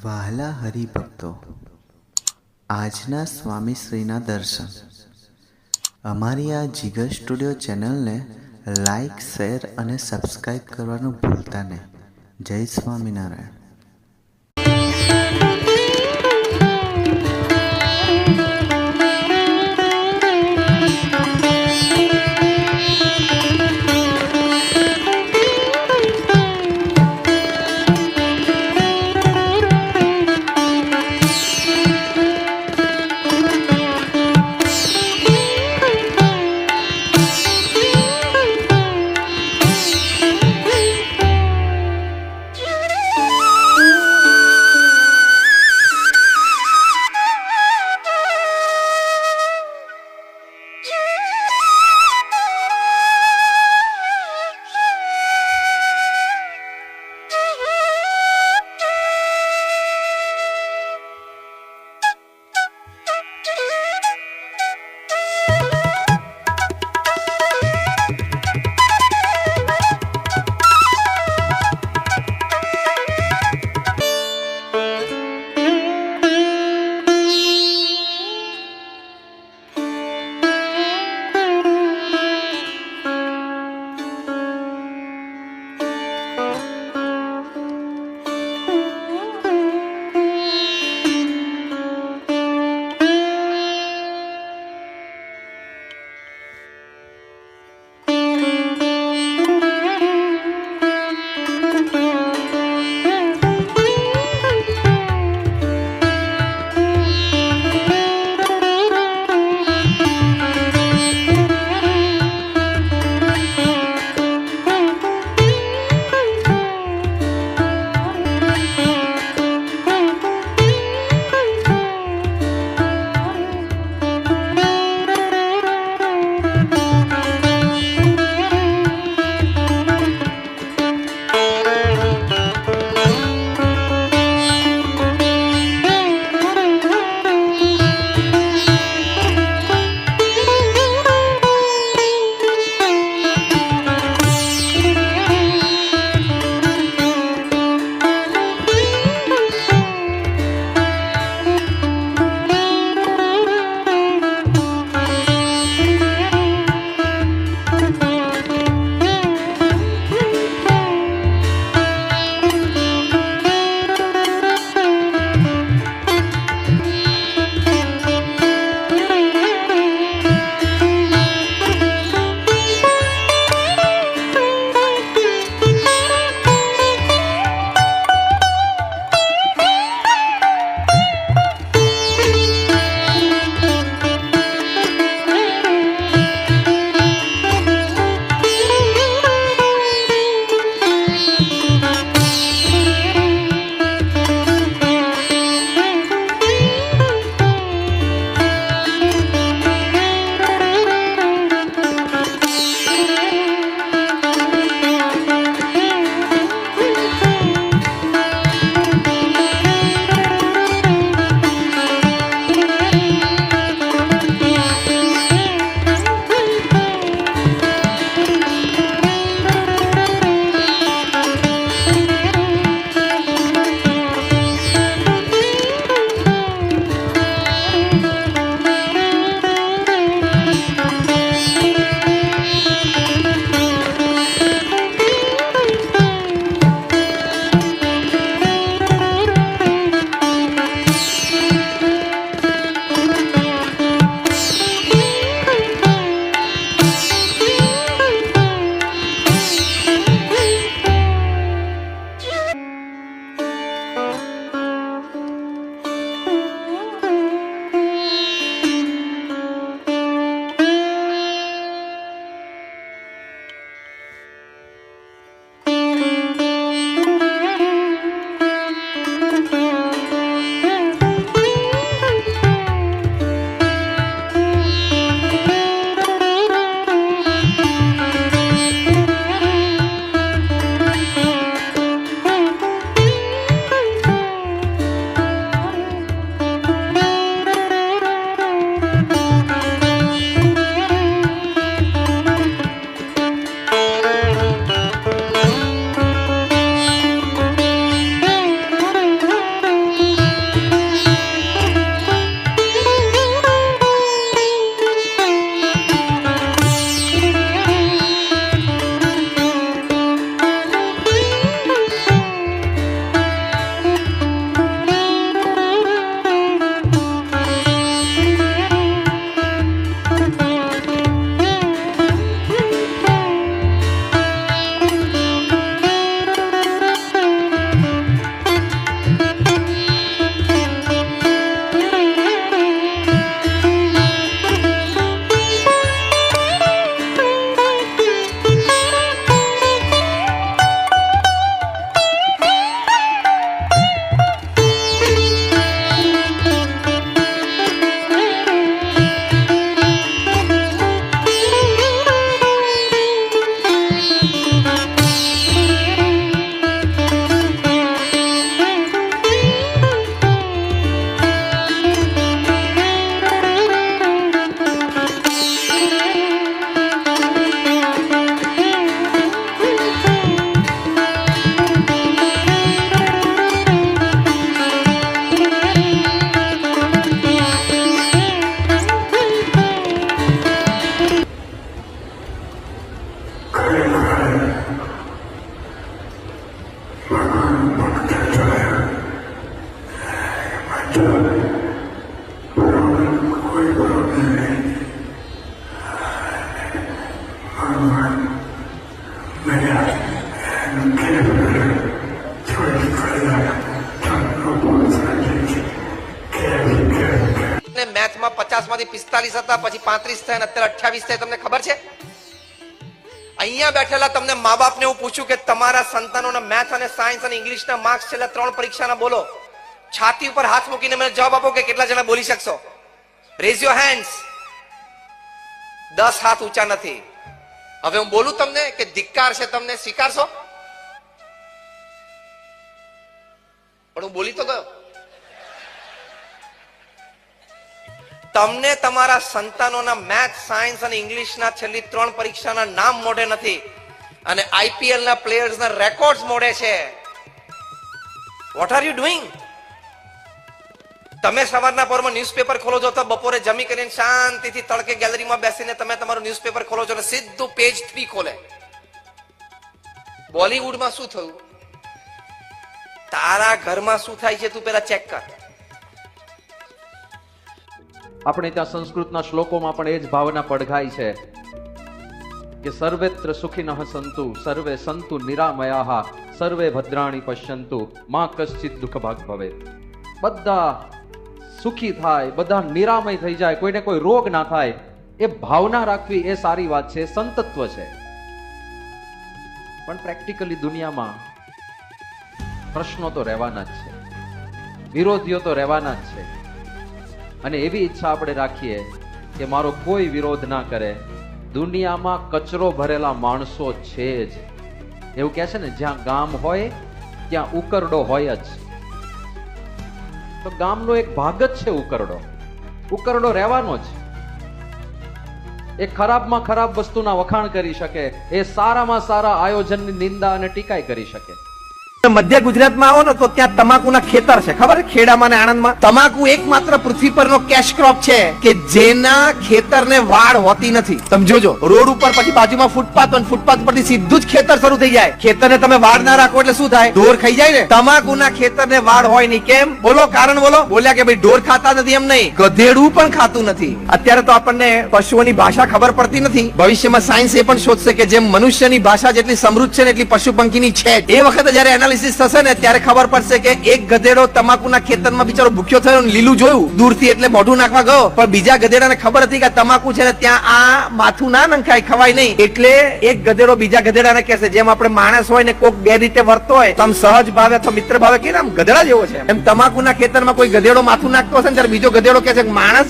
વહાલા હરિભક્તો, આજના સ્વામીશ્રીના દર્શન. અમારી આ જીગર સ્ટુડિયો ચેનલને લાઈક, શેર અને સબસ્ક્રાઈબ કરવાનું ભૂલતા નહીં. જય સ્વામિનારાયણ. મેથમાં 50 માંથી 45 હતા, પછી 35 થયા અને અત્યારે 28 થયા. તમને ખબર છે? અહીંયા બેઠેલા તમને મા બાપને હું પૂછું કે તમારા સંતાનોના મેથ અને સાયન્સ અને ઇંગ્લિશના માર્ક્સ છેલ્લા 3 પરીક્ષાના બોલો. છાતી ઉપર હાથ મૂકીને મને જવાબ આપો કે કેટલા જણા બોલી શકશો? Rays your hands. 10 હાથ ઊંચા નથી. હવે હું બોલું તમને કે ધિક્કાર છે, તમને સ્વીકારશો? પણ હું બોલી તો ગયો. તમને તમારા સંતાનોના મેથ, સાયન્સ અને ઇંગ્લિશના છેલ્લી 3 પરીક્ષાના નામ મોઢે નથી અને આઈપીએલ ના પ્લેયર્સના રેકોર્ડ્સ મોઢે છે. What are you doing? તમે સવારના પોરમાં ન્યૂઝપેપર ખોલો છો તો બપોરે જમી કરીને શાંતિથી તડકે ગેલેરીમાં બેસીને તમે તમારું ન્યૂઝપેપર ખોલો છો અને સીધું પેજ 3 ખોલે. બોલીવુડમાં શું થયું? તારા ઘરમાં શું થાય છે તું પેલા ચેક કર. આપણે ત્યાં સંસ્કૃતના શ્લોકોમાં પણ એ જ ભાવના પડઘાય છે કે સર્વેત્ર સુખિનઃ સંતુ સર્વે સંતુ નિરામયાઃ સર્વે ભદ્રાણી પશ્યંતુ મા કશ્ચિત દુઃખ ભાગ ભવેત. બધા સુખી થાય, બધા નિરામય થઈ જાય, કોઈને કોઈ રોગ ના થાય, એ ભાવના રાખવી એ સારી વાત છે, સંતત્વ છે. પણ પ્રેક્ટિકલી દુનિયામાં પ્રશ્નો તો રહેવાના જ છે, વિરોધીઓ તો રહેવાના જ છે. અને એવી ઈચ્છા આપણે રાખીએ કે મારો કોઈ વિરોધ ના કરે. દુનિયામાં કચરો ભરેલા માણસો છે જ. એવું કહે છે ને, જ્યાં ગામ હોય ત્યાં ઉકરડો હોય જ. તો ગામનો એક ભાગ જ છે ઉકરડો. ઉકરડો રહેવાનો જ. એ ખરાબમાં ખરાબ વસ્તુના વખાણ કરી શકે, એ સારામાં સારા આયોજનની નિંદા અને ટીકાઈ કરી શકે. મધ્ય ગુજરાતમાં આવો ને તો ત્યાં તમાકુના ખેતર છે. ખબર છે? ખેડામાં અને આણંદમાં તમાકુ એકમાત્ર પૃથ્વી પરનો કેશ ક્રોપ છે કે જેના ખેતરને વાડ હોતી નથી. તમે જોજો, રોડ ઉપર પછી બાજુમાં ફૂટપાથ હોય, ફૂટપાથ પરથી સીધું જ ખેતર શરૂ થઈ જાય. ખેતરને તમે વાડ ના રાખો એટલે શું થાય? ઢોર ખાઈ જાય ને. તમાકુના ખેતરને વાડ હોય નહીં. કેમ? બોલો કારણ બોલો. બોલ્યા કે ભાઈ ઢોર ખાતા નથી. એમ નહીં, ગધેડું પણ ખાતું નથી. અત્યારે તો આપણને પશુઓની ભાષા ખબર પડતી નથી. ભવિષ્યમાં સાયન્સ એ પણ શોધશે કે જેમ મનુષ્યની ભાષા જેટલી સમૃદ્ધ છે ને એટલી પશુ પંખીની છે. એ વખતે જયારે એનાલિસિસ થશે ને ત્યારે ખબર પડશે કે એક ગધેડો તમાકુના ખેતરમાં બિચારો ભૂખ્યો થયો, લીલું જોયું દૂરથી એટલે મોઢું નાખવા ગયો, પણ બીજા ગધેડાને ખબર હતી કે તમાકુ છે ને ત્યાં આ માથું ના નંખાય, ખવાય નહીં. એટલે એક ગધેડો બીજા ગધેડાને કહેશે, જેમ આપણે માણસ હોય ને કોક બે રીતે વર્તો હોય તો આમ સહજ ભાવે અથવા મિત્ર ભાવે કે આમ ગધેડા જેવો છે, એમ તમાકુના ખેતરમાં કોઈ ગધેડો માથું નાખતો હશે ને ત્યારે બીજો ગધેડો કહે છે માણસ